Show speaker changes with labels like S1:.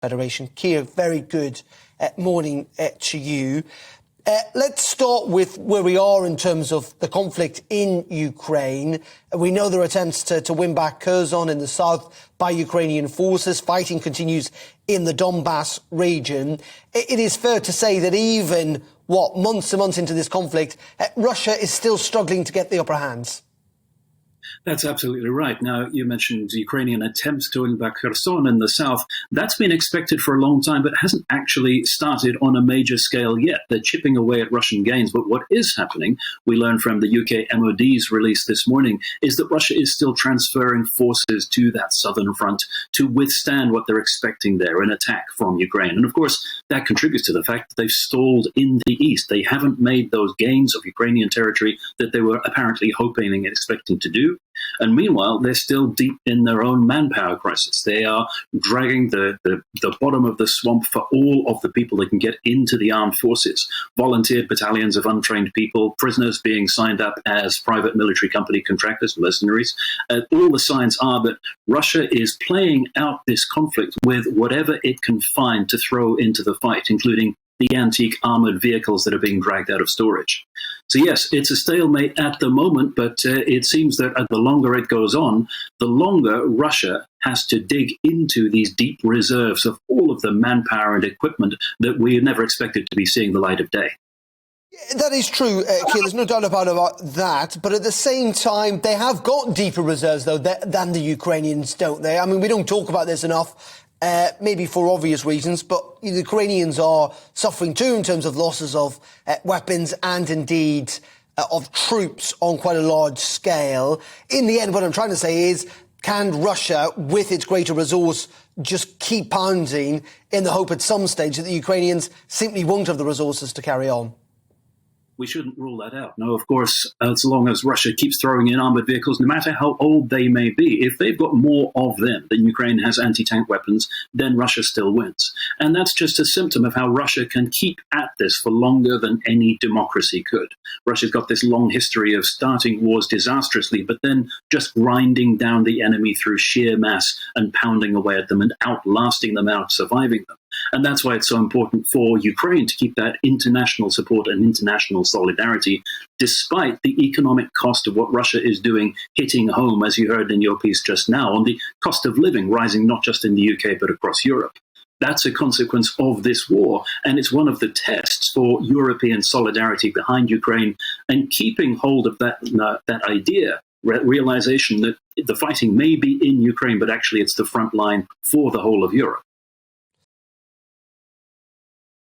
S1: Federation. Keir, very good morning to you. Let's start with where we are in terms of the conflict in Ukraine. We know there are attempts to win back Kherson in the south by Ukrainian forces. Fighting continues in the Donbass region. It is fair to say that even, months and months into this conflict, Russia is still struggling to get the upper hand.
S2: That's absolutely right. Now, you mentioned Ukrainian attempts to win back Kherson in the south. That's been expected for a long time, but hasn't actually started on a major scale yet. They're chipping away at Russian gains. But what is happening, we learned from the UK MOD's release this morning, is that Russia is still transferring forces to that southern front to withstand what they're expecting there, an attack from Ukraine. And of course, that contributes to the fact that they've stalled in the east. They haven't made those gains of Ukrainian territory that they were apparently hoping and expecting to do. And meanwhile, they're still deep in their own manpower crisis. They are dragging the bottom of the swamp for all of the people they can get into the armed forces. Volunteered battalions of untrained people, prisoners being signed up as private military company contractors, mercenaries. All the signs are that Russia is playing out this conflict with whatever it can find to throw into the fight, including the antique armored vehicles that are being dragged out of storage. So yes, it's a stalemate at the moment, but it seems that the longer it goes on, the longer Russia has to dig into these deep reserves of all of the manpower and equipment that we never expected to be seeing the light of day.
S1: That is true, Keir, there's no doubt about that. But at the same time, they have got deeper reserves, though, than the Ukrainians, don't they? I mean, we don't talk about this enough. Maybe for obvious reasons, but the Ukrainians are suffering too in terms of losses of weapons and indeed of troops on quite a large scale. In the end, what I'm trying to say is, can Russia, with its greater resource, just keep pounding in the hope at some stage that the Ukrainians simply won't have the resources to carry on?
S2: We shouldn't rule that out. No, of course, as long as Russia keeps throwing in armored vehicles, no matter how old they may be, if they've got more of them than Ukraine has anti-tank weapons, then Russia still wins. And that's just a symptom of how Russia can keep at this for longer than any democracy could. Russia's got this long history of starting wars disastrously, but then just grinding down the enemy through sheer mass and pounding away at them and outlasting them, out surviving them. And that's why it's so important for Ukraine to keep that international support and international solidarity, despite the economic cost of what Russia is doing hitting home, as you heard in your piece just now, on the cost of living rising not just in the UK but across Europe. That's a consequence of this war, and it's one of the tests for European solidarity behind Ukraine and keeping hold of that idea, realization that the fighting may be in Ukraine, but actually it's the front line for the whole of Europe.